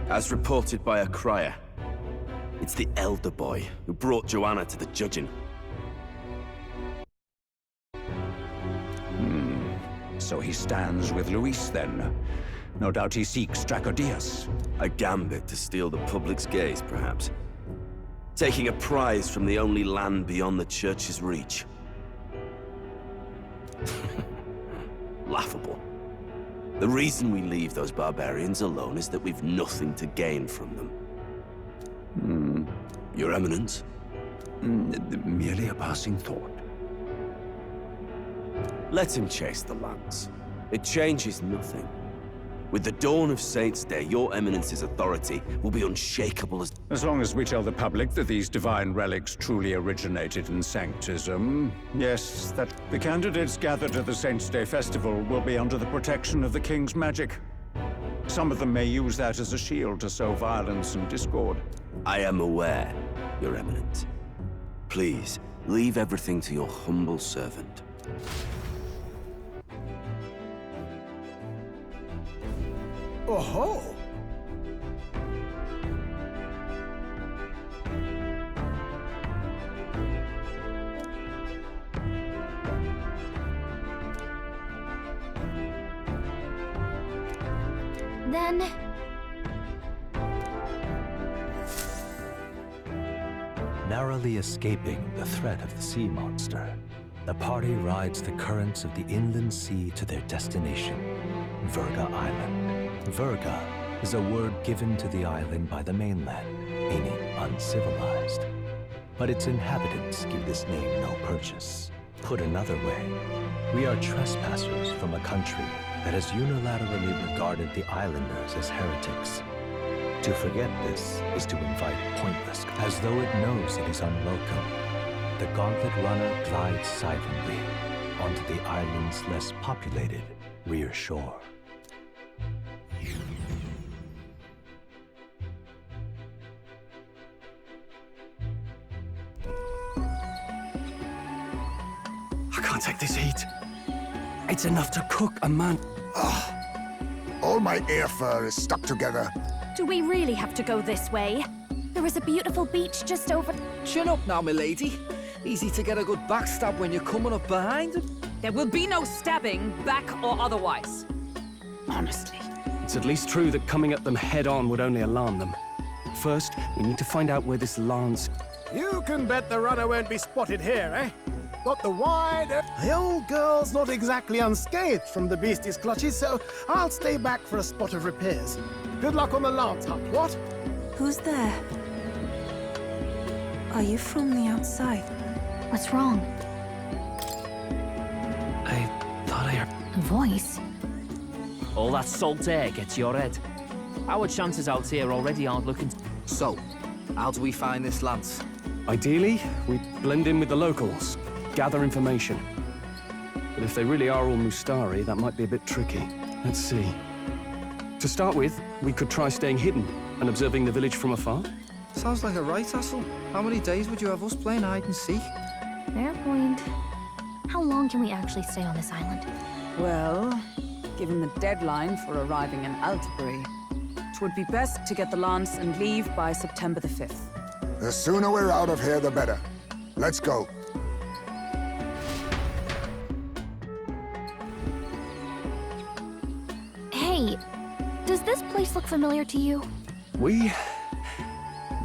As reported by a crier, it's the elder boy who brought Joanna to the judging. So he stands with Luis, then. No doubt he seeks Dracodius. A gambit to steal the public's gaze, perhaps. Taking a prize from the only land beyond the church's reach. Laughable. The reason we leave those barbarians alone is that we've nothing to gain from them. Your Eminence? Merely a passing thought. Let him chase the lands. It changes nothing. With the dawn of Saints' Day, your Eminence's authority will be unshakable as... As long as we tell the public that these divine relics truly originated in Sanctism, yes, that the candidates gathered at the Saints' Day festival will be under the protection of the King's magic. Some of them may use that as a shield to sow violence and discord. I am aware, Your Eminence. Please, leave everything to your humble servant. Oh-ho! Then... Narrowly escaping the threat of the sea monster, the party rides the currents of the inland sea to their destination, Virga Island. Virga is a word given to the island by the mainland, meaning uncivilized. But its inhabitants give this name no purchase. Put another way, we are trespassers from a country that has unilaterally regarded the islanders as heretics. To forget this is to invite pointless, as though it knows it is unwelcome. The gauntlet runner glides silently onto the island's less populated rear shore. I can't take this heat. It's enough to cook a man. All my air fur is stuck together. Do we really have to go this way? There is a beautiful beach just over... Chin up now, milady. Easy to get a good backstab when you're coming up behind. There will be no stabbing, back or otherwise. Honestly. It's at least true that coming at them head-on would only alarm them. First, we need to find out where this lance... You can bet the runner won't be spotted here, eh? Got the wide... The old girl's not exactly unscathed from the beastie's clutches, so I'll stay back for a spot of repairs. Good luck on the lance hunt, what? Who's there? Are you from the outside? What's wrong? I thought I heard... A voice? All that salt air gets your head. Our chances out here already aren't looking... So, how do we find this lance? Ideally, we blend in with the locals, gather information. But if they really are all Mustari, that might be a bit tricky. Let's see. To start with, we could try staying hidden and observing the village from afar. Sounds like a right hassle. How many days would you have us playing hide and seek? Fair point. How long can we actually stay on this island? Well, given the deadline for arriving in Altabury, it would be best to get the lance and leave by September the 5th. The sooner we're out of here, the better. Let's go. Hey, does this place look familiar to you? We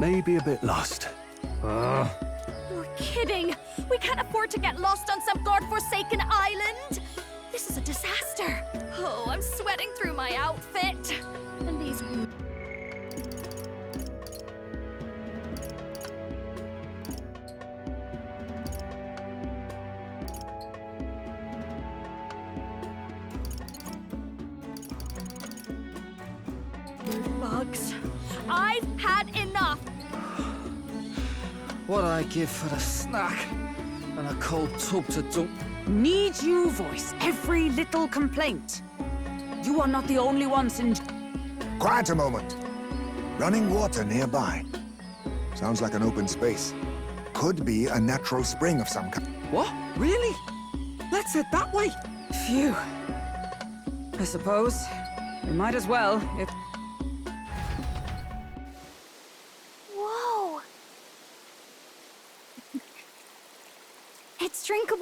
may be a bit lost. You're kidding! We can't afford to get lost on some godforsaken island! This is a disaster! Oh, I'm sweating through my outfit! And these... bugs. I've had enough! What I give for a snack and a cold tub to dunk. Need you voice every little complaint? You are not the only ones in... Quiet a moment. Running water nearby. Sounds like an open space. Could be a natural spring of some kind. What? Really? Let's head that way. Phew. I suppose we might as well if...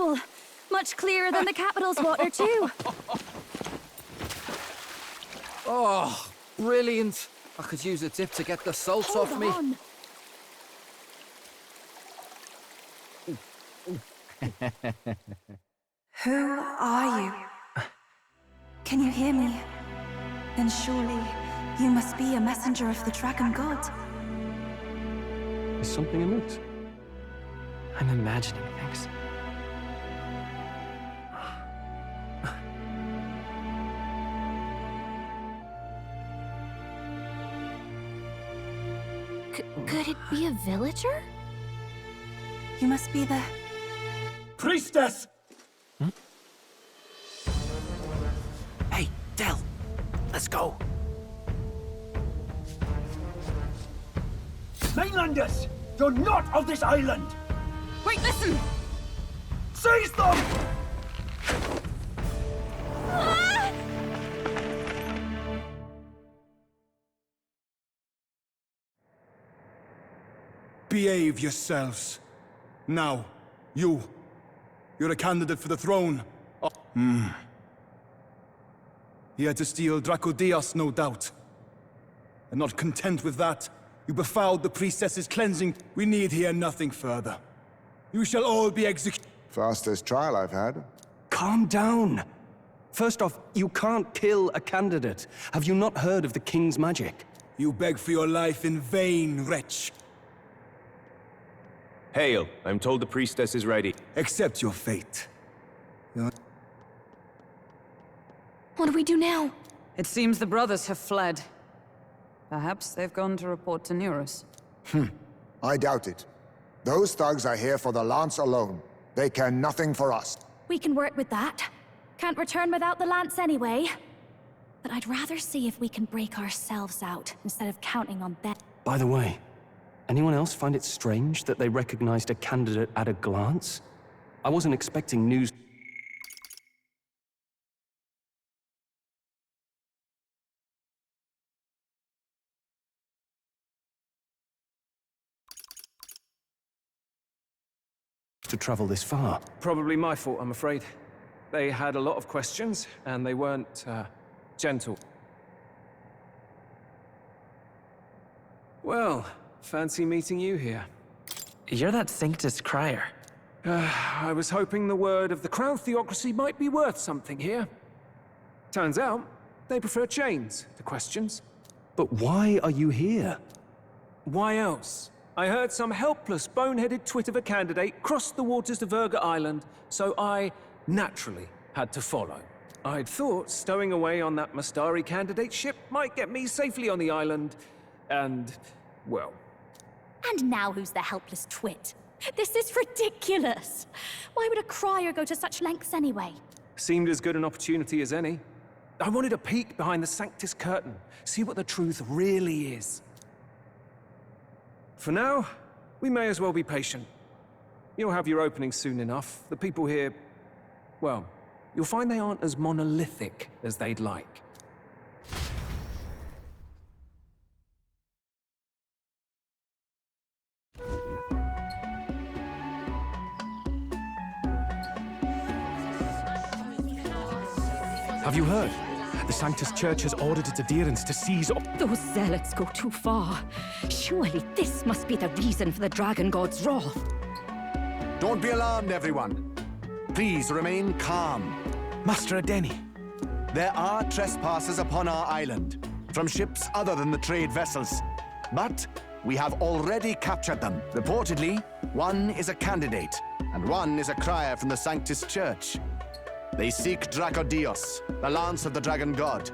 incredible. Much clearer than the capital's water, too. Oh, brilliant. I could use a dip to get the salt off me. On. Who are you? Can you hear me? Then surely you must be a messenger of the Dragon God. Is something amiss? I'm imagining things. Could it be a villager? You must be the... Priestess! Hey, Del, let's go. Mainlanders! You're not of this island! Wait, listen! Seize them! Ah! Behave yourselves. Now, you're a candidate for the throne. Here to steal Dracodios, no doubt. And not content with that, you befouled the priestess's cleansing. We need hear nothing further. You shall all be executed. Fastest trial I've had. Calm down. First off, you can't kill a candidate. Have you not heard of the king's magic? You beg for your life in vain, wretch. Hail, I'm told the priestess is ready. Accept your fate. What do we do now? It seems the brothers have fled. Perhaps they've gone to report to Neurus. I doubt it. Those thugs are here for the lance alone. They care nothing for us. We can work with that. Can't return without the lance anyway. But I'd rather see if we can break ourselves out instead of counting on them. By the way, anyone else find it strange that they recognized a candidate at a glance? I wasn't expecting news. To travel this far. Probably my fault, I'm afraid. They had a lot of questions, and they weren't, gentle. Well, fancy meeting you here. You're that Sanctus crier. I was hoping the word of the Crown Theocracy might be worth something here. Turns out, they prefer chains to questions. But why are you here? Why else? I heard some helpless, boneheaded twit of a candidate crossed the waters to Verga Island, so I naturally had to follow. I'd thought stowing away on that Mastari candidate ship might get me safely on the island, and, well... And now who's the helpless twit? This is ridiculous! Why would a crier go to such lengths anyway? Seemed as good an opportunity as any. I wanted a peek behind the Sanctus curtain, see what the truth really is. For now, we may as well be patient. You'll have your opening soon enough. The people here, well, you'll find they aren't as monolithic as they'd like. Have you heard? The Sanctus Church has ordered its adherents to seize all... Those zealots go too far. Surely this must be the reason for the Dragon God's wrath. Don't be alarmed, everyone. Please remain calm. Master Adeni. There are trespassers upon our island, from ships other than the trade vessels. But we have already captured them. Reportedly, one is a candidate, and one is a crier from the Sanctus Church. They seek Dracodios, the lance of the Dragon God.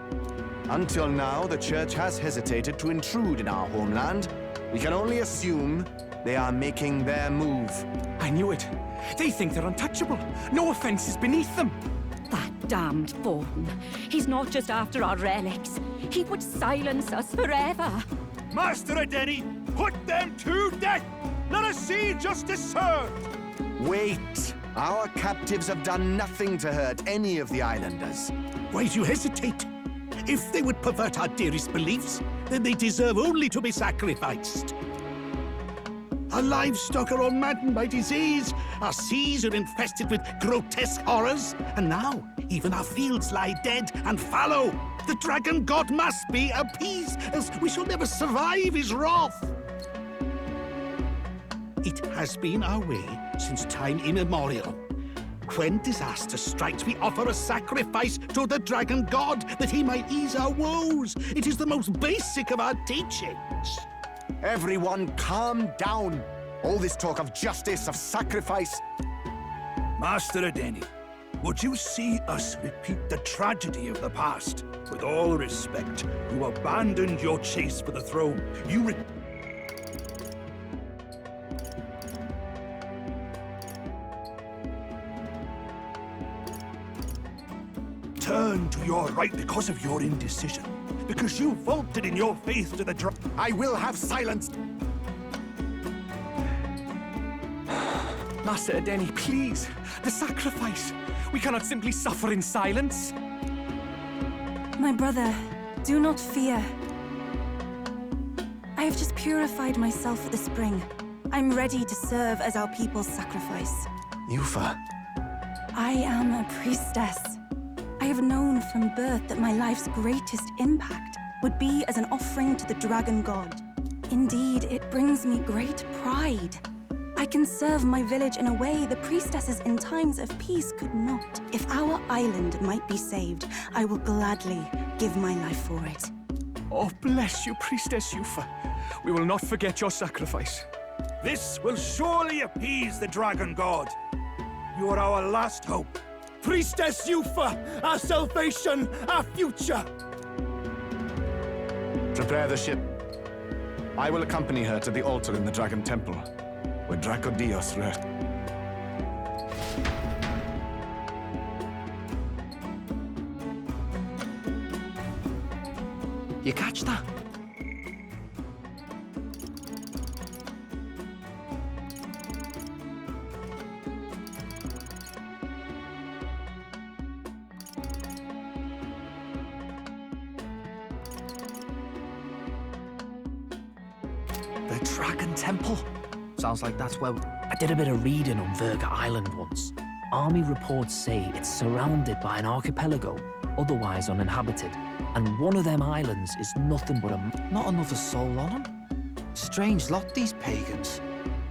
Until now, the Church has hesitated to intrude in our homeland. We can only assume they are making their move. I knew it. They think they're untouchable. No offense is beneath them. That damned Thorn. He's not just after our relics. He would silence us forever. Master Adeni, put them to death! Let us see justice served! Wait! Our captives have done nothing to hurt any of the islanders. Why do you hesitate? If they would pervert our dearest beliefs, then they deserve only to be sacrificed. Our livestock are all maddened by disease. Our seas are infested with grotesque horrors. And now, even our fields lie dead and fallow. The dragon god must be appeased, else we shall never survive his wrath. It has been our way since time immemorial. When disaster strikes, we offer a sacrifice to the dragon god that he might ease our woes. It is the most basic of our teachings. Everyone calm down. All this talk of justice, of sacrifice. Master Adeni, would you see us repeat the tragedy of the past? With all respect, you abandoned your chase for the throne. You turned to your right because of your indecision. Because you vaulted in your faith to the I will have silence! Master Adeni, please! The sacrifice! We cannot simply suffer in silence! My brother, do not fear. I have just purified myself for the spring. I'm ready to serve as our people's sacrifice. Yufa. I am a priestess. I have known from birth that my life's greatest impact would be as an offering to the dragon god. Indeed, it brings me great pride. I can serve my village in a way the priestesses in times of peace could not. If our island might be saved, I will gladly give my life for it. Oh, bless you, Priestess Yufa. We will not forget your sacrifice. This will surely appease the dragon god. You are our last hope. Priestess Yufa, our salvation, our future! Prepare the ship. I will accompany her to the altar in the Dragon Temple, where Dracodios rests. You catch that? The Dragon Temple? Sounds like that's where... I did a bit of reading on Verga Island once. Army reports say it's surrounded by an archipelago, otherwise uninhabited. And one of them islands is nothing but a... Not another soul on them? Strange lot, these pagans.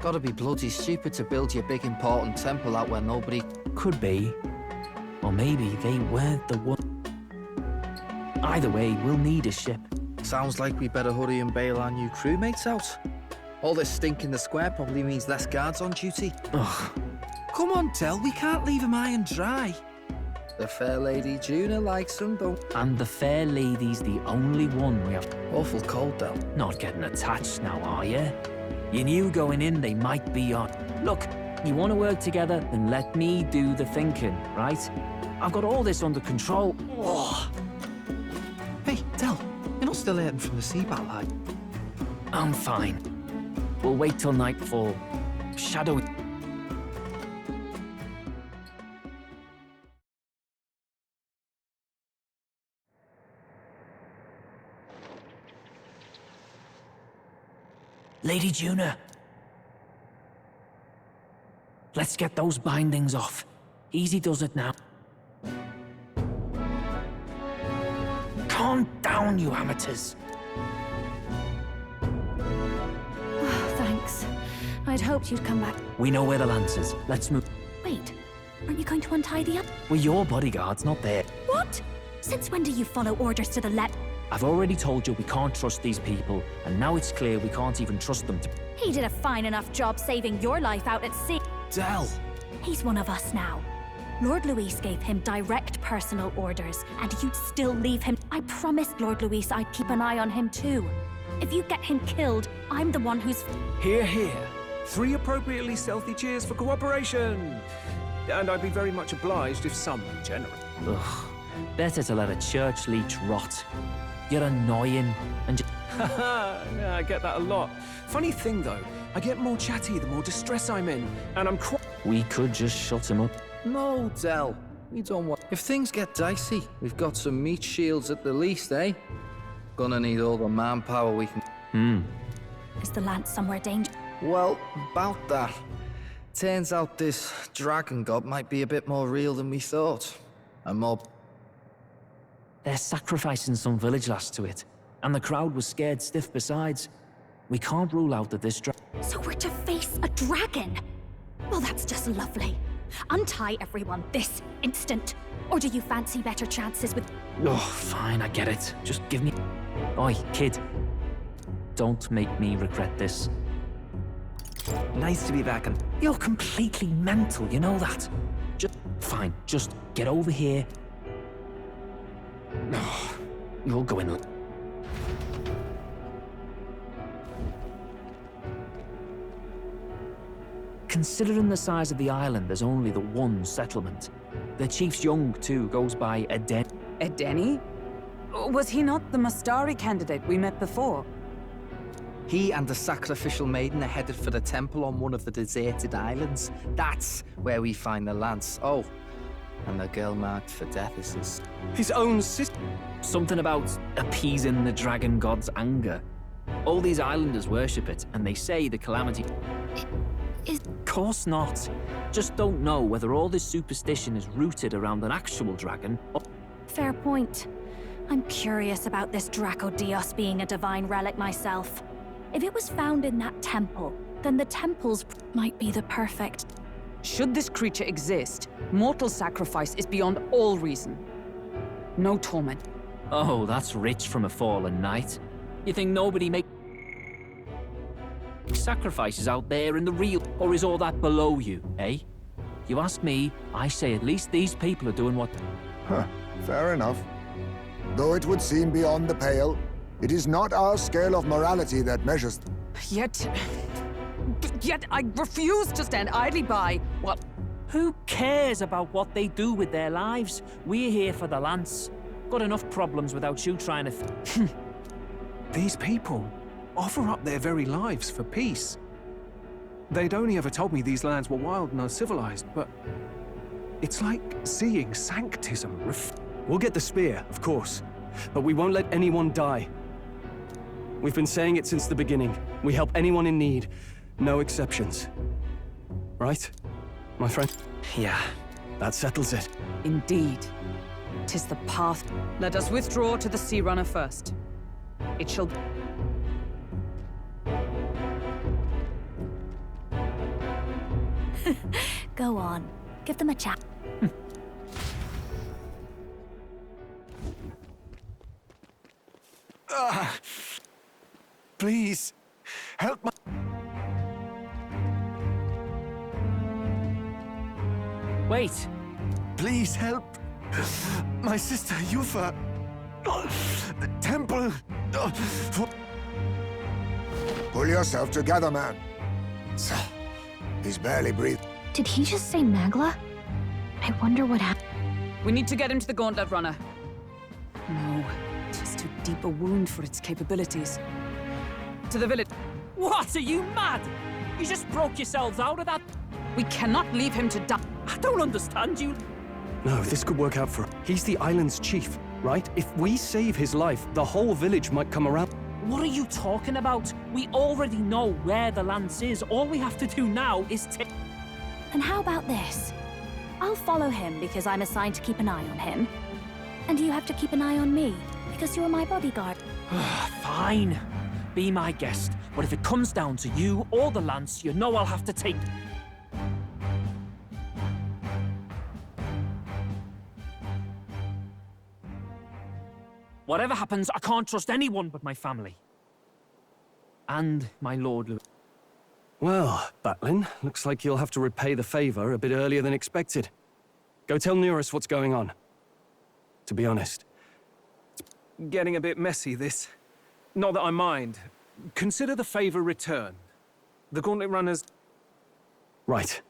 Gotta be bloody stupid to build your big important temple out where nobody... Could be. Or maybe they weren't the one... Either way, we'll need a ship. Sounds like we better hurry and bail our new crewmates out. All this stink in the square probably means less guards on duty. Ugh. Come on, Del, we can't leave 'em high and dry. The fair lady Juna likes them, though. And the fair lady's the only one we have... Awful cold, Del. Not getting attached now, are you? You knew going in they might be on. Look, you want to work together, then let me do the thinking, right? I've got all this under control. Oh. Hey, Del, you're not still hurting from the sea battle, are you? I'm fine. We'll wait till nightfall. Shadow... Lady Juna. Let's get those bindings off. Easy does it now. Calm down, you amateurs. Oh, thanks. I'd hoped you'd come back. We know where the lance is. Let's move. Wait, aren't you going to untie the up? We're your bodyguards, not there. What? Since when do you follow orders to the left? I've already told you we can't trust these people, and now it's clear we can't even trust them to... He did a fine enough job saving your life out at sea. Del! He's one of us now. Lord Luis gave him direct personal orders, and you'd still leave him. I promised Lord Luis I'd keep an eye on him too. If you get him killed, I'm the one who's... Hear, hear. 3 appropriately stealthy cheers for cooperation. And I'd be very much obliged if some were generous. Ugh. Better to let a church leech rot. You're annoying and just... Yeah, I get that a lot. Funny thing, though, I get more chatty the more distress I'm in, and I'm quite... We could just shut him up. No, Del. We don't want... If things get dicey, we've got some meat shields at the least, eh? Gonna need all the manpower we can... Is the lance somewhere dangerous? Well, about that. Turns out this dragon god might be a bit more real than we thought. And more... They're sacrificing some village lass to it, and the crowd was scared stiff besides. We can't rule out that this So we're to face a dragon? Well, that's just lovely. Untie everyone this instant. Or do you fancy better chances with... Oh, fine, I get it. Just give me... Oi, kid. Don't make me regret this. Nice to be back, and you're completely mental, you know that? Fine, just get over here. Oh, you're going... Considering the size of the island, there's only the one settlement. The chief's young, too, goes by Eden. Edeni? Was he not the Mustari candidate we met before? He and the sacrificial maiden are headed for the temple on one of the deserted islands. That's where we find the lance. Oh, and the girl marked for death is his own sister. Something about appeasing the dragon god's anger. All these islanders worship it, and they say the calamity... Of course not. Just don't know whether all this superstition is rooted around an actual dragon or... Fair point. I'm curious about this Draco Dios being a divine relic myself. If it was found in that temple, then the temples might be the perfect... Should this creature exist, mortal sacrifice is beyond all reason. No torment. Oh, that's rich from a fallen knight. You think nobody make... sacrifices out there in the real, or is all that below you, eh? You ask me, I say at least these people are doing what... Huh, fair enough. Though it would seem beyond the pale, it is not our scale of morality that measures... Yet I refuse to stand idly by what... Who cares about what they do with their lives? We're here for the lance. Got enough problems without you trying to... These people offer up their very lives for peace. They'd only ever told me these lands were wild and uncivilized, but it's like seeing sanctism. We'll get the spear, of course, but we won't let anyone die. We've been saying it since the beginning. We help anyone in need, no exceptions. Right, my friend? Yeah. That settles it. Indeed. 'Tis the path. Let us withdraw to the Sea Runner first. It shall... Go on. Give them a chat. Please, help my... Wait. Please help. My sister, Yufa. The temple... Pull yourself together, man. He's barely breathing. Did he just say Magla? I wonder what happened. We need to get him to the Gauntlet Runner. No, just too deep a wound for its capabilities. To the village. What? Are you mad? You just broke yourselves out of that. We cannot leave him to die. I don't understand you. No, this could work out for... He's the island's chief, right? If we save his life, the whole village might come around. What are you talking about? We already know where the lance is. All we have to do now is to... And how about this? I'll follow him because I'm assigned to keep an eye on him. And you have to keep an eye on me because you're my bodyguard. Fine. Be my guest. But if it comes down to you or the lance, you know I'll have to take... Whatever happens, I can't trust anyone but my family. And my Lord Louis. Well, Batlin, looks like you'll have to repay the favor a bit earlier than expected. Go tell Neurus what's going on. To be honest, it's getting a bit messy, this. Not that I mind. Consider the favor returned. The Gauntlet Runners... Right.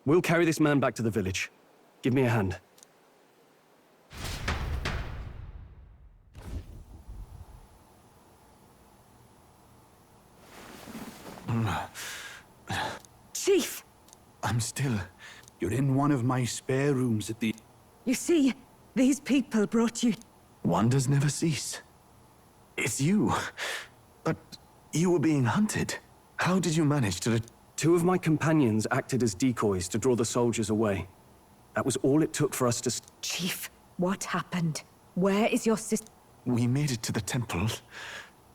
We'll carry this man back to the village. Give me a hand. Chief! I'm still... You're in one of my spare rooms at the... You see, these people brought you... Wonders never cease. It's you. But you were being hunted. How did you manage to... Two of my companions acted as decoys to draw the soldiers away. That was all it took for us to... Chief, what happened? Where is your sister? We made it to the temple,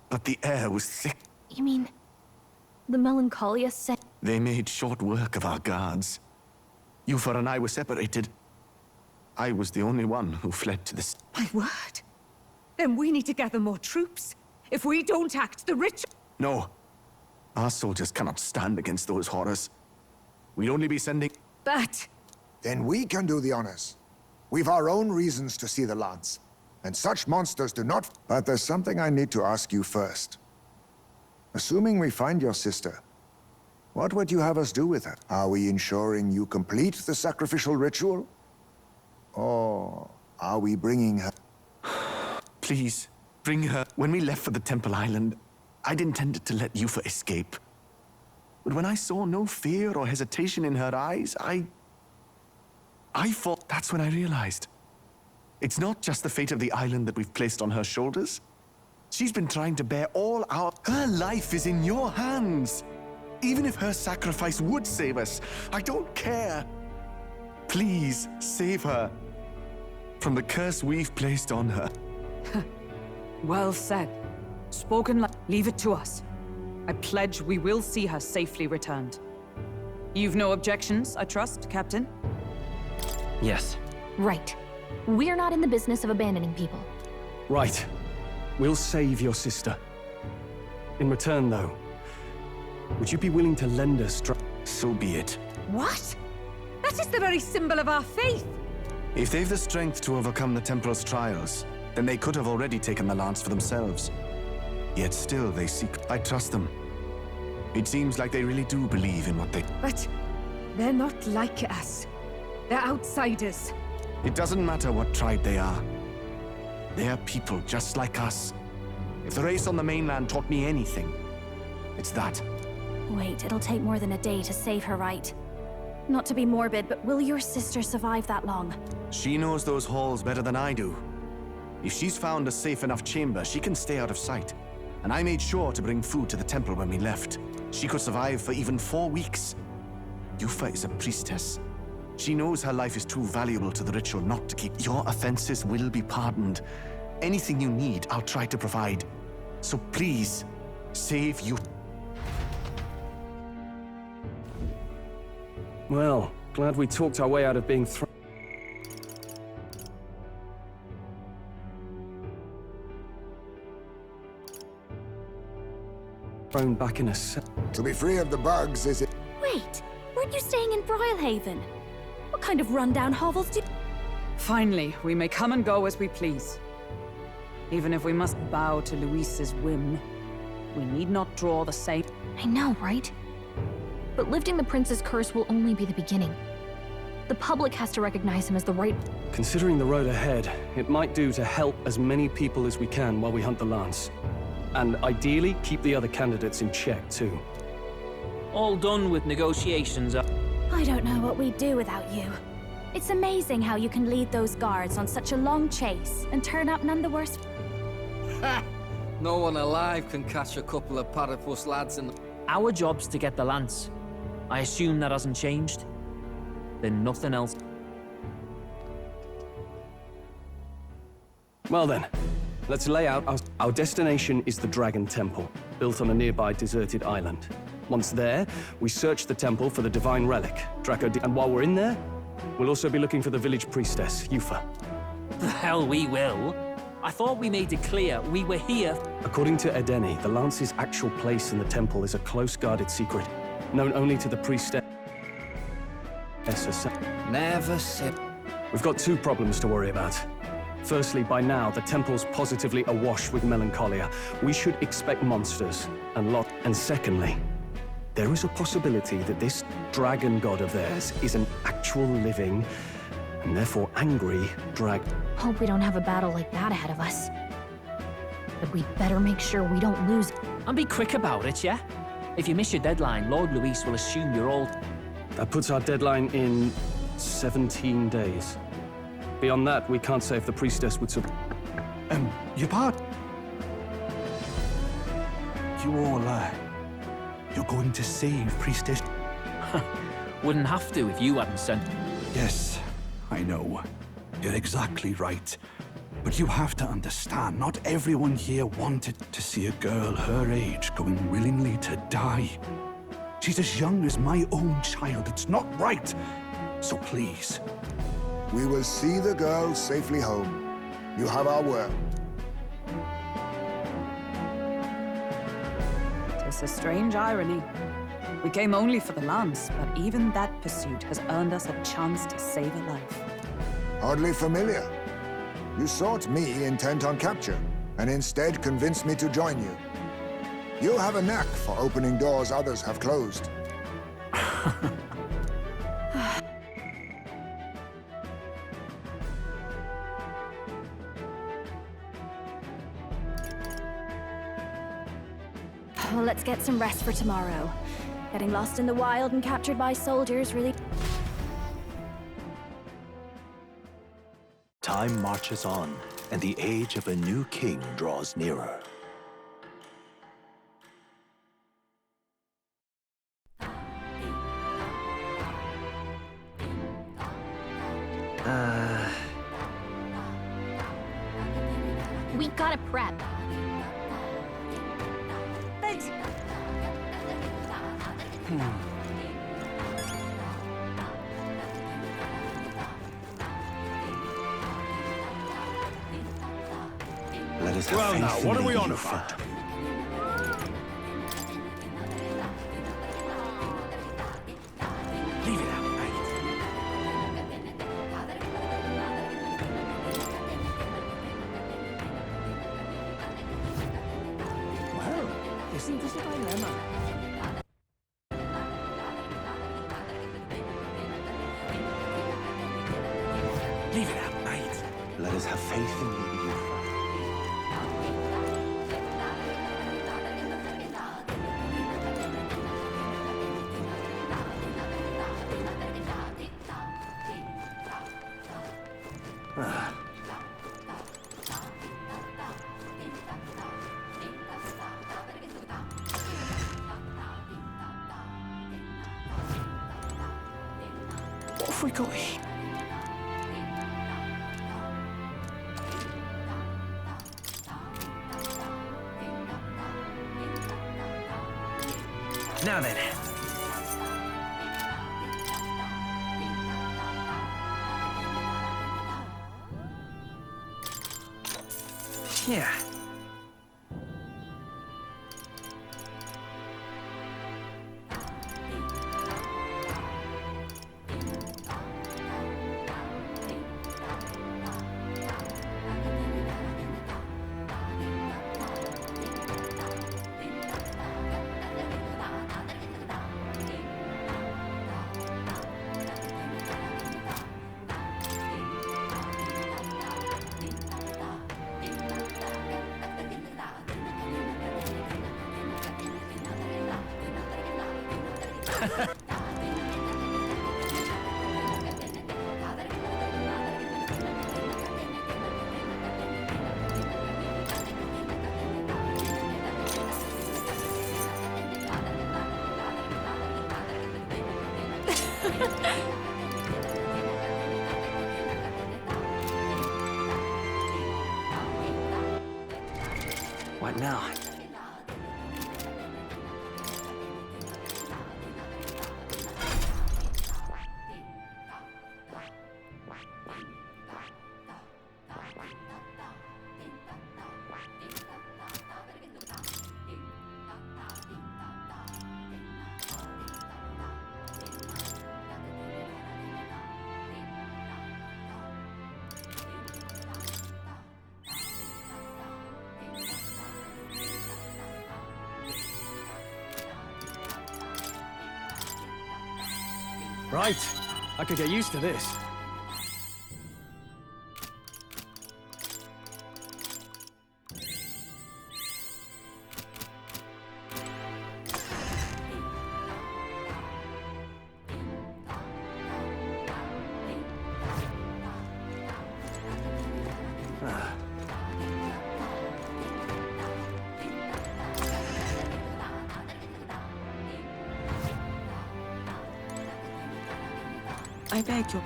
but the air was thick. You mean... the Melancholia set... They made short work of our guards. Yufa and I were separated. I was the only one who fled to the... My word. Then we need to gather more troops. If we don't act, the rich... No. Our soldiers cannot stand against those horrors. We'd only be sending... But... Then we can do the honors. We've our own reasons to see the lance. And such monsters do not... But there's something I need to ask you first. Assuming we find your sister, what would you have us do with her? Are we ensuring you complete the sacrificial ritual? Or are we bringing her... Please, bring her. When we left for the Temple Island, I'd intended to let Yufa escape. But when I saw no fear or hesitation in her eyes, I thought that's when I realized. It's not just the fate of the island that we've placed on her shoulders. She's been trying to bear all our... Her life is in your hands. Even if her sacrifice would save us, I don't care. Please, save her from the curse we've placed on her. Well said. Spoken like... Leave it to us. I pledge we will see her safely returned. You've no objections, I trust, Captain? Yes. Right. We're not in the business of abandoning people. Right. We'll save your sister. In return, though, would you be willing to lend us... So be it. What? That is the very symbol of our faith. If they've the strength to overcome the Templars' trials, then they could have already taken the lance for themselves. Yet still they seek... I trust them. It seems like they really do believe in what they... But they're not like us. They're outsiders. It doesn't matter what tribe they are. They're people just like us. If the race on the mainland taught me anything, it's that. Wait, it'll take more than a day to save her, right? Not to be morbid, but will your sister survive that long? She knows those halls better than I do. If she's found a safe enough chamber, she can stay out of sight. And I made sure to bring food to the temple when we left. She could survive for even 4 weeks. Yufa is a priestess. She knows her life is too valuable to the ritual not to keep... Your offenses will be pardoned. Anything you need, I'll try to provide. So please, save you. Well, glad we talked our way out of being thrown back in a cell. To be free of the bugs, is it... Wait, weren't you staying in Brylehaven? What kind of rundown hovels do... Finally, we may come and go as we please. Even if we must bow to Luis's whim, we need not draw the same... I know, right? But lifting the prince's curse will only be the beginning. The public has to recognize him as the right... Considering the road ahead, it might do to help as many people as we can while we hunt the lance. And ideally, keep the other candidates in check, too. All done with negotiations. I don't know what we'd do without you. It's amazing how you can lead those guards on such a long chase and turn up none the worse. Ha! No one alive can catch a couple of platypus lads in the... Our job's to get the lance. I assume that hasn't changed. Then nothing else. Well then, let's lay out our destination is the Dragon Temple, built on a nearby deserted island. Once there, we search the temple for the divine relic, and while we're in there, we'll also be looking for the village priestess, Yufa. The hell we will. I thought we made it clear we were here. According to Edeni, the lance's actual place in the temple is a close guarded secret, known only to the priestess. Never said. We've got 2 problems to worry about. Firstly, by now, the temple's positively awash with melancholia. We should expect monsters and secondly, there is a possibility that this dragon god of theirs is an actual living, and therefore angry, Hope we don't have a battle like that ahead of us. But we'd better make sure we don't lose. And be quick about it, yeah? If you miss your deadline, Lord Luis will assume you're all... That puts our deadline in 17 days. Beyond that, we can't say if the priestess would survive. Your part. You all, You're going to save Priestess... Wouldn't have to if you hadn't sent... Yes, I know. You're exactly right. But you have to understand, not everyone here wanted to see a girl her age going willingly to die. She's as young as my own child. It's not right. So please. We will see the girl safely home. You have our word. It's a strange irony. We came only for the lance, but even that pursuit has earned us a chance to save a life. Oddly familiar. You sought me intent on capture, and instead convinced me to join you. You have a knack for opening doors others have closed. Well, let's get some rest for tomorrow. Getting lost in the wild and captured by soldiers really... Time marches on, and the age of a new king draws nearer. We gotta prep. Let us have Well faith now, in what the are we on youth. about? Leave it out, mate. Well, isn't this a dilemma? Leave it out, mate. Let us have faith in the youth. What have we got here? Now then. Yeah. What now? Right. I could get used to this. I beg your...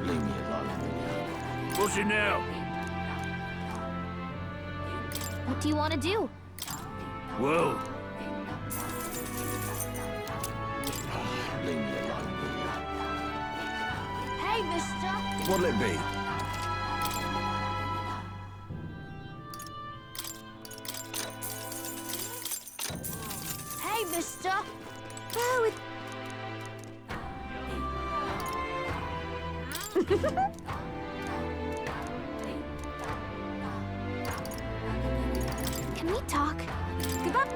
Leave me alone. What's it now? What do you want to do? Whoa. Leave me alone. Hey, mister! What'll it be? Hey, mister! Oh, it... Can we talk? Goodbye.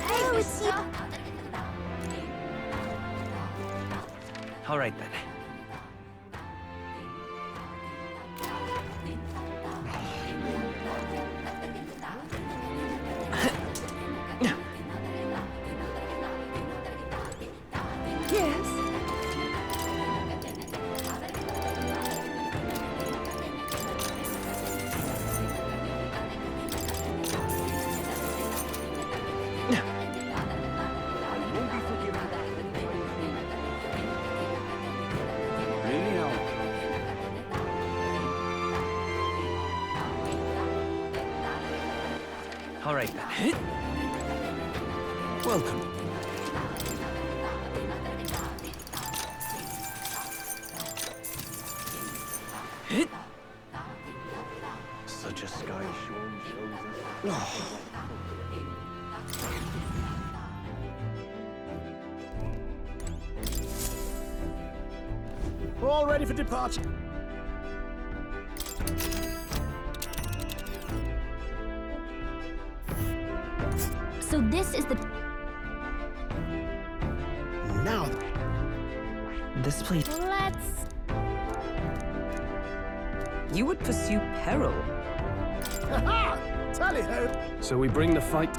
Hey, mister! All right, then. Yes? All right, then. Welcome. Such a sky shorn shows us. All ready for departure. So this is the... Now... This place... Let's... You would pursue peril. Ha-ha! Tally-ho! So we bring the fight...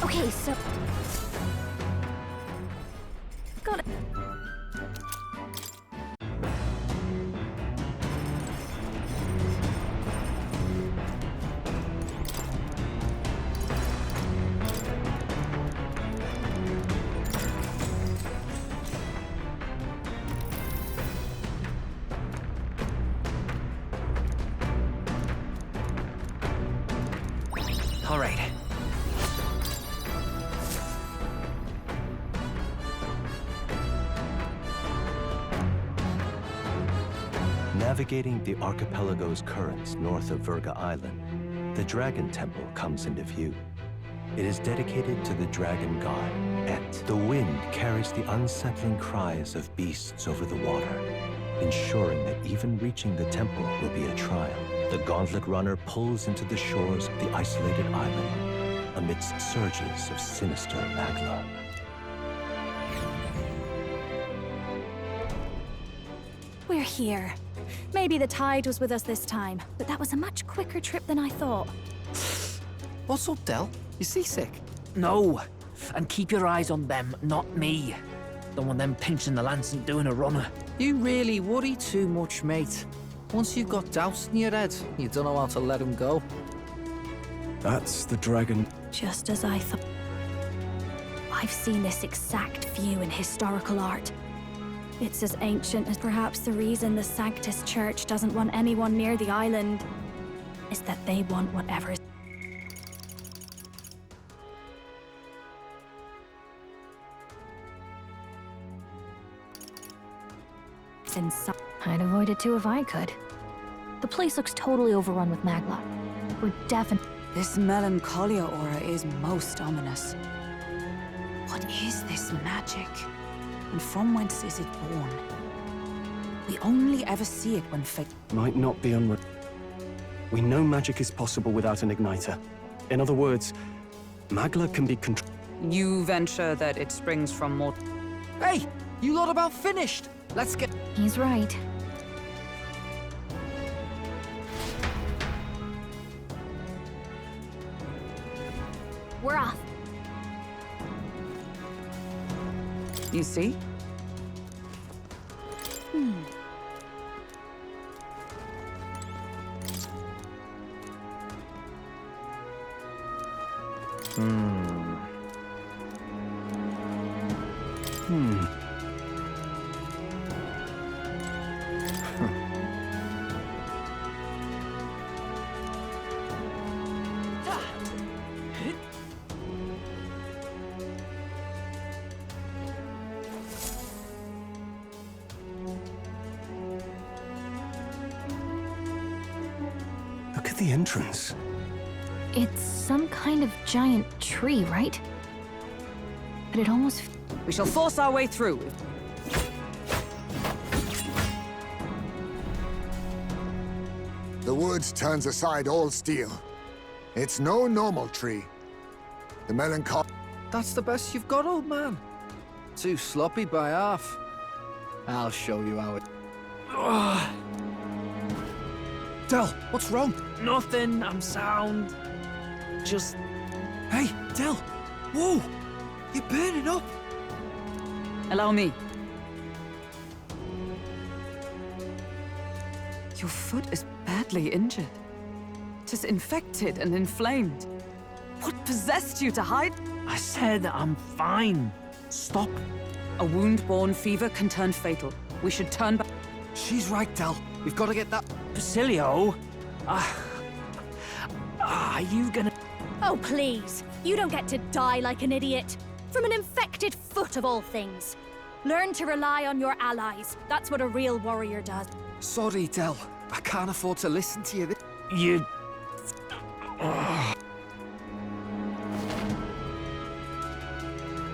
Okay, so... Got it. All right. Navigating the archipelago's currents north of Verga Island, the Dragon Temple comes into view. It is dedicated to the dragon god, Et. The wind carries the unsettling cries of beasts over the water, ensuring that even reaching the temple will be a trial. The gauntlet runner pulls into the shores of the isolated island amidst surges of sinister magla. We're here. Maybe the tide was with us this time, but that was a much quicker trip than I thought. What's up, Del? You seasick? No. And keep your eyes on them, not me. Don't want them pinching the lance and doing a runner. You really worry too much, mate. Once you've got doubts in your head, you don't know how to let them go. That's the dragon. Just as I thought. I've seen this exact view in historical art. It's as ancient as perhaps the reason the Sanctus Church doesn't want anyone near the island is that they want whatever's inside. I'd avoid it too if I could. The place looks totally overrun with magla. We're definitely... This melancholia aura is most ominous. What is this magic? And from whence is it born? We only ever see it when fate... Might not be We know magic is possible without an igniter. In other words, magla can be controlled. You venture that it springs from more... Hey! You lot about finished! Let's get... He's right. We're off. You see? Look at the entrance. It's some kind of giant tree, right? But it almost... We shall force our way through. The woods turns aside all steel. It's no normal tree. The melancholy... That's the best you've got, old man. Too sloppy by half. I'll show you how it... Del, what's wrong? Nothing, I'm sound. Just... Hey, Del! Whoa! You're burning up! Allow me. Your foot is badly injured. It is infected and inflamed. What possessed you to hide? I said I'm fine. Stop. A wound-borne fever can turn fatal. We should turn back. She's right, Del. We've got to get that... Basilio? Are you gonna... Oh, please. You don't get to die like an idiot. From an infected foot of all things. Learn to rely on your allies. That's what a real warrior does. Sorry, Del. I can't afford to listen to you. You...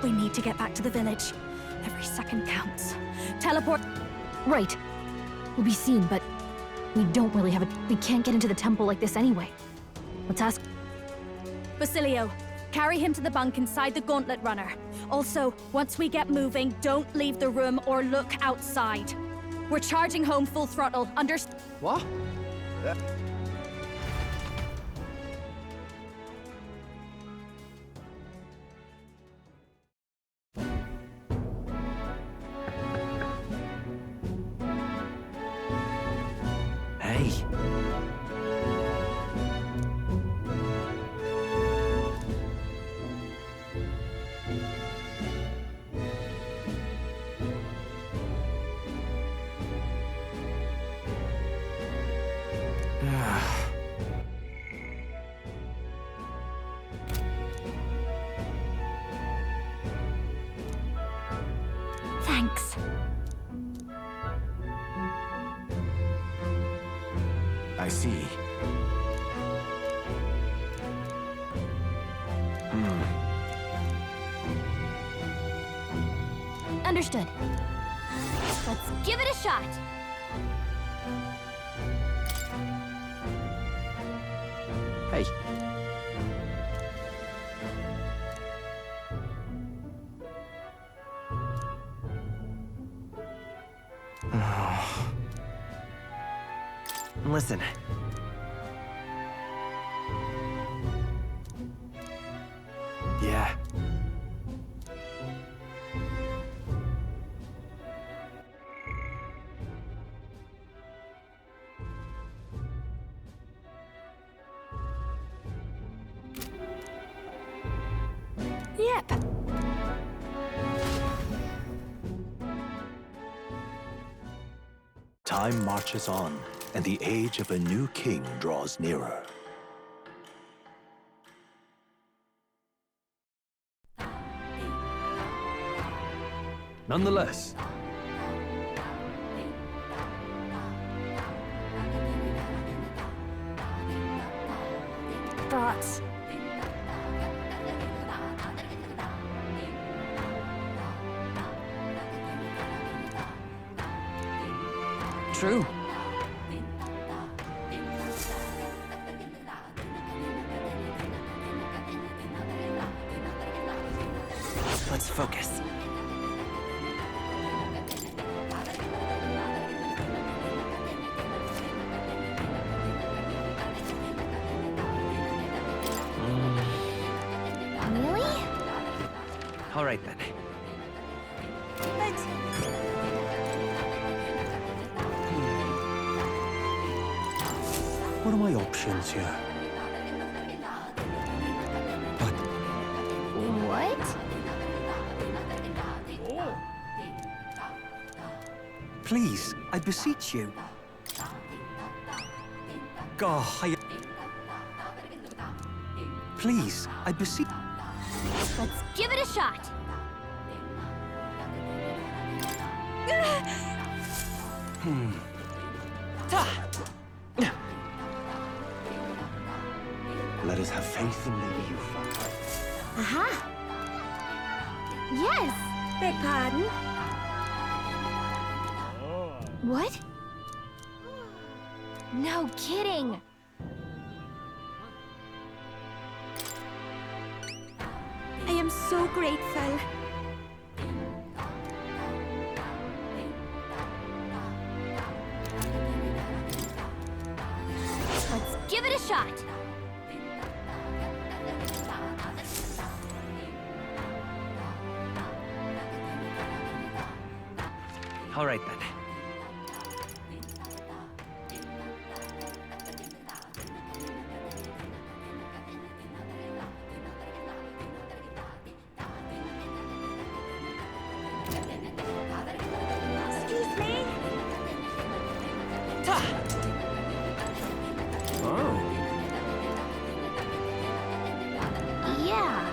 We need to get back to the village. Every second counts. Teleport. Right. We'll be seen, but we don't really have a... We can't get into the temple like this anyway. Let's ask... Basilio, carry him to the bunk inside the gauntlet runner. Also, once we get moving, don't leave the room or look outside. We're charging home full throttle. What? Hey. Thanks. I see. Understood. Let's give it a shot. Hey. Listen. Yeah. Yep. Time marches on, and the age of a new king draws nearer. Nonetheless, Thoughts? True. Let's focus. Really? All right then. What are my options here? What? Please, I beseech you. God, Please, I beseech. Let's give it a shot. Let us have faith in Lady Yuffie. Aha! Yes! Beg pardon? What? No kidding! I am so grateful. Let's give it a shot. All right then. Excuse me? oh, Yeah.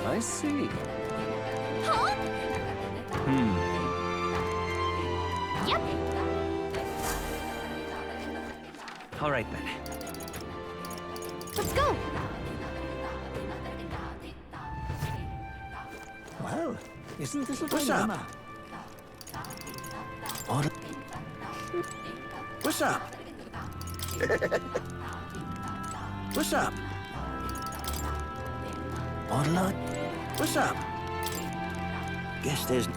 I see. Huh? Yep. All right then. Let's go. Well, isn't this a What's dilemma? up? What's up? What's up? Orla? What's up? Guess there's...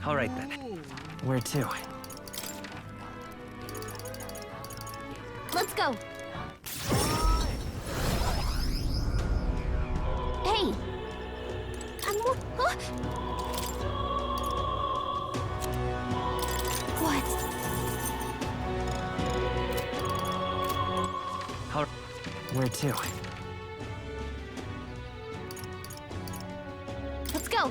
All right then. Where to? Let's go. Hey. What? Where to? Let's go.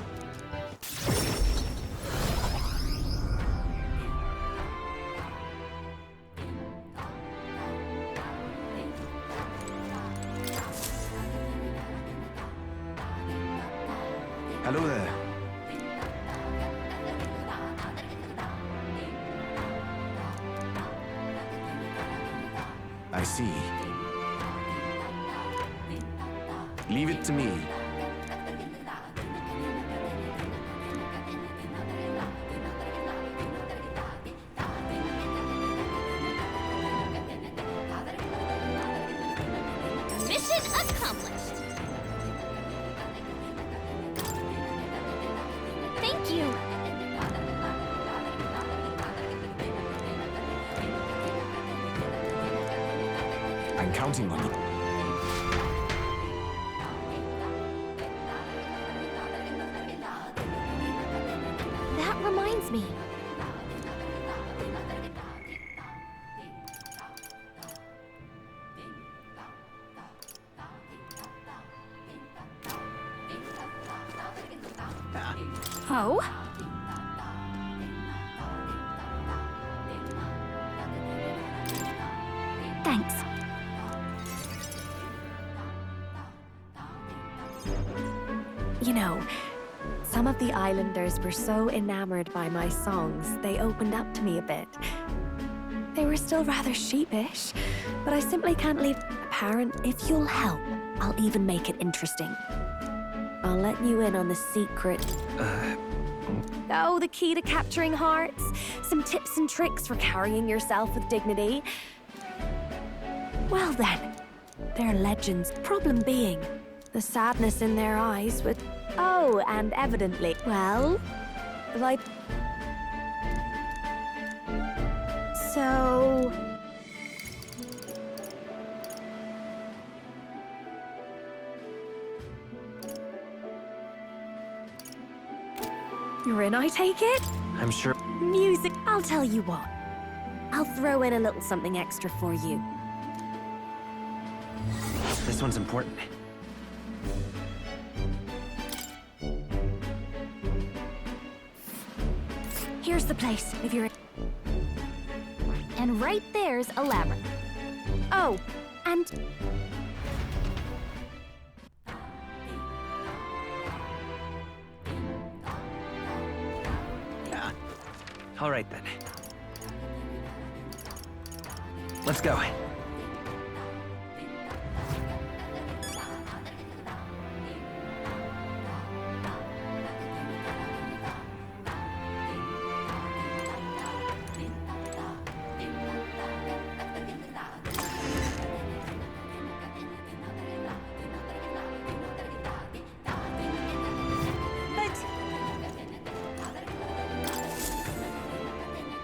Hello there. I see. Leave it to me. Mission accomplished. Thank you. I'm counting on you. That reminds me. Oh? Thanks. You know, some of the islanders were so enamored by my songs, they opened up to me a bit. They were still rather sheepish, but I simply can't leave apparent. If you'll help, I'll even make it interesting. I'll let you in on the secret. Oh, the key to capturing hearts. Some tips and tricks for carrying yourself with dignity. Well then, they're legends. Problem being, the sadness in their eyes would... Oh, and evidently... Well, like... So... You're in, I take it? I'm sure. Music. I'll tell you what. I'll throw in a little something extra for you. This one's important. Here's the place, if you're... And right there's a labyrinth. Oh, and... Yeah. All right, then. Let's go.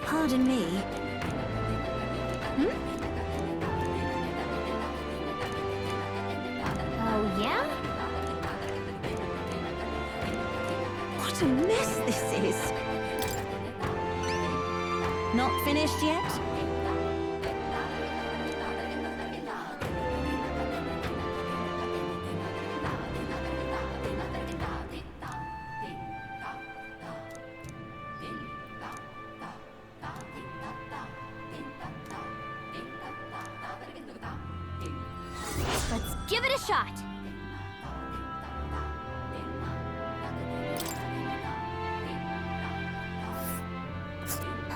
Pardon me. Oh, yeah? What a mess this is. Not finished yet? Let's give it a shot.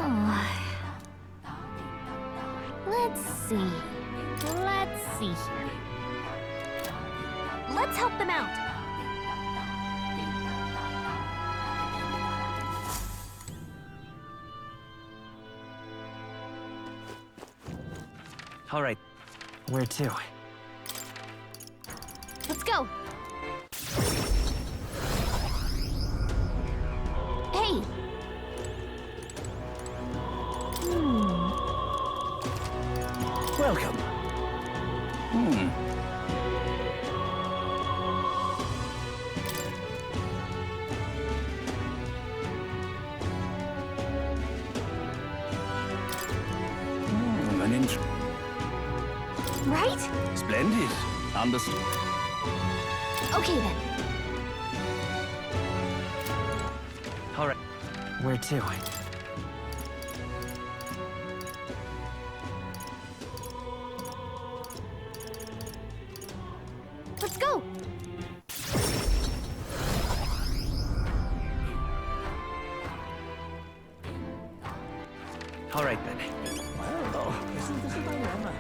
Oh. Let's see. Let's see here. Let's help them out. All right. Where to? Let's go. Hey. Welcome. An inch. Right? Splendid. Understood. Okay then. All right. Where to? Let's go. All right, then. Well, isn't this a dilemma?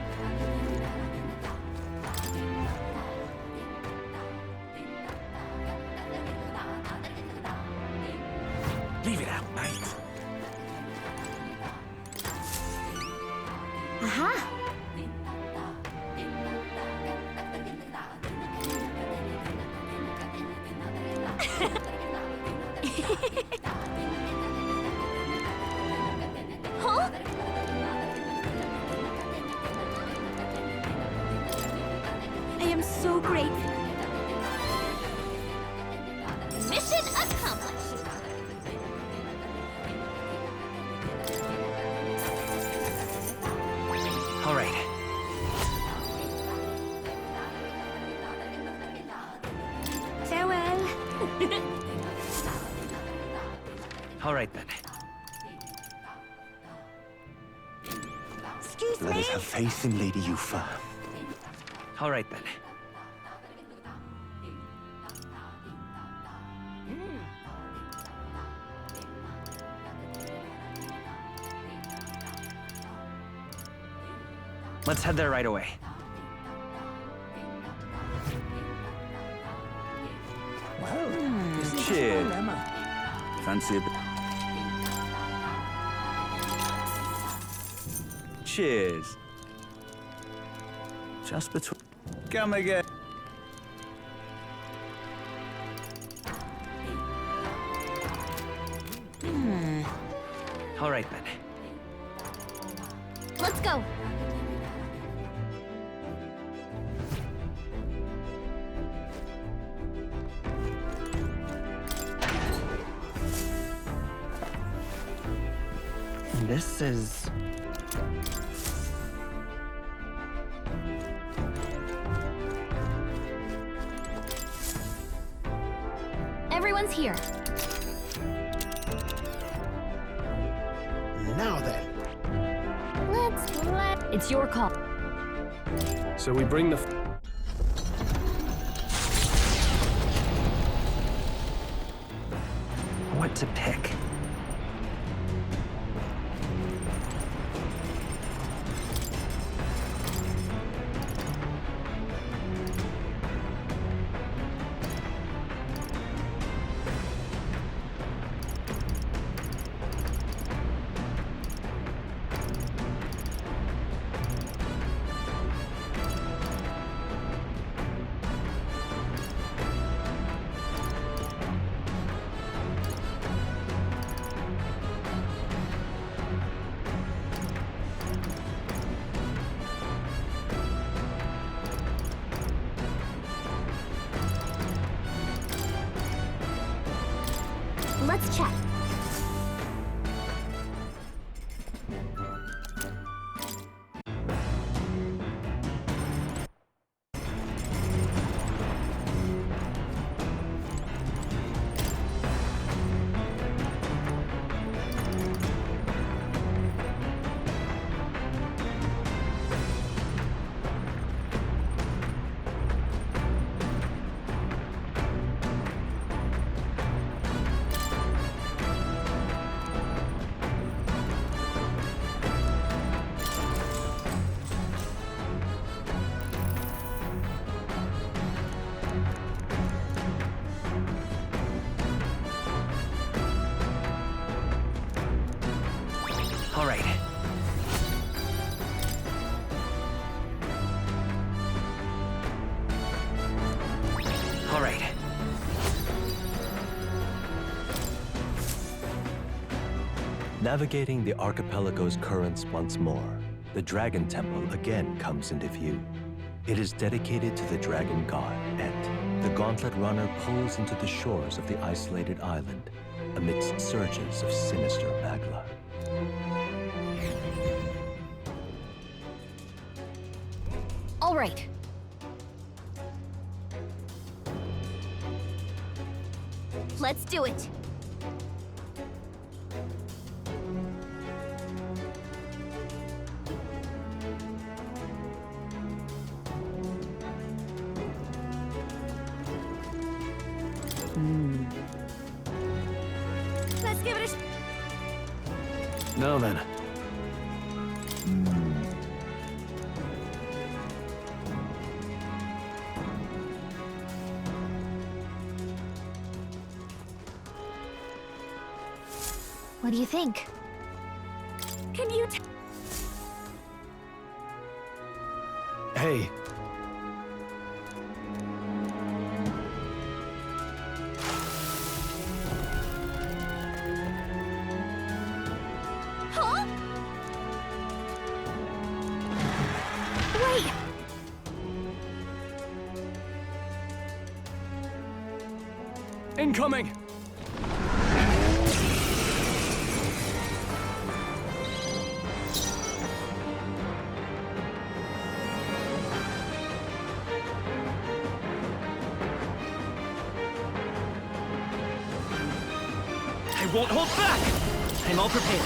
Leave it out, mate. Aha. Huh? I am so grateful. Mission accomplished. All right. Farewell. right then. Excuse Let us have faith in Lady Yufa. All right then. Let's head there right away. Cheers. Fancy a bit? Cheers. Just between. Come again. All right then. Let's go. This is... Everyone's here. Now then. It's your call. So we bring the... What to pick? Let's check. All right. All right. Navigating the archipelago's currents once more, the Dragon Temple again comes into view. It is dedicated to the Dragon God, and the Gauntlet Runner pulls into the shores of the isolated island amidst surges of sinister magla. All right. Let's do it. Let's give it a... Now then. What do you think? Can you Hey. Huh? Wait! Incoming! I won't hold back! I'm all prepared.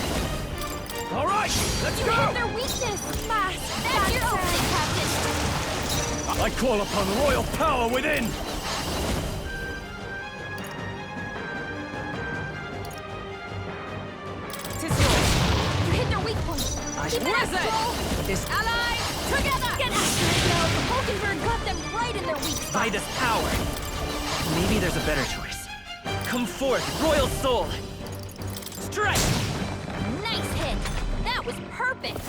All right, let's You go! hit their weakness! Fast! That's your opening, Captain! I call upon royal power within! You hit their weak point! Keep it up, Joel! This Allies, together! Get after it, Joel! The Hulkenberg got them right in their weak spot! By this power! Maybe there's a better choice. Come forth, royal soul! Strike! Nice hit! That was perfect!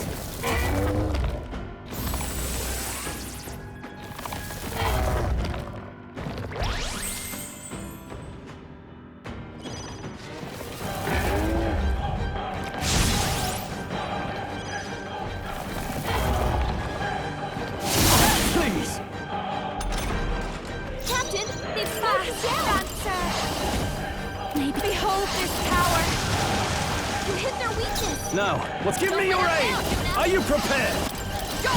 Please! Captain, they've slowed down! Maybe behold this power! You hit their weakness! Now, let's give me your aid! Are you prepared? Go!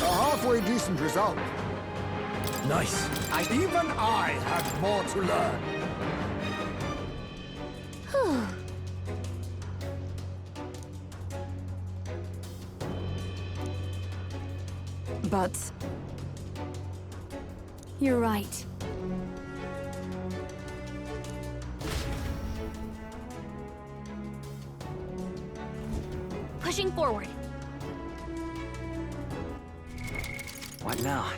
A halfway decent result. Nice. Even I have more to learn. But You're right. Pushing forward. What now?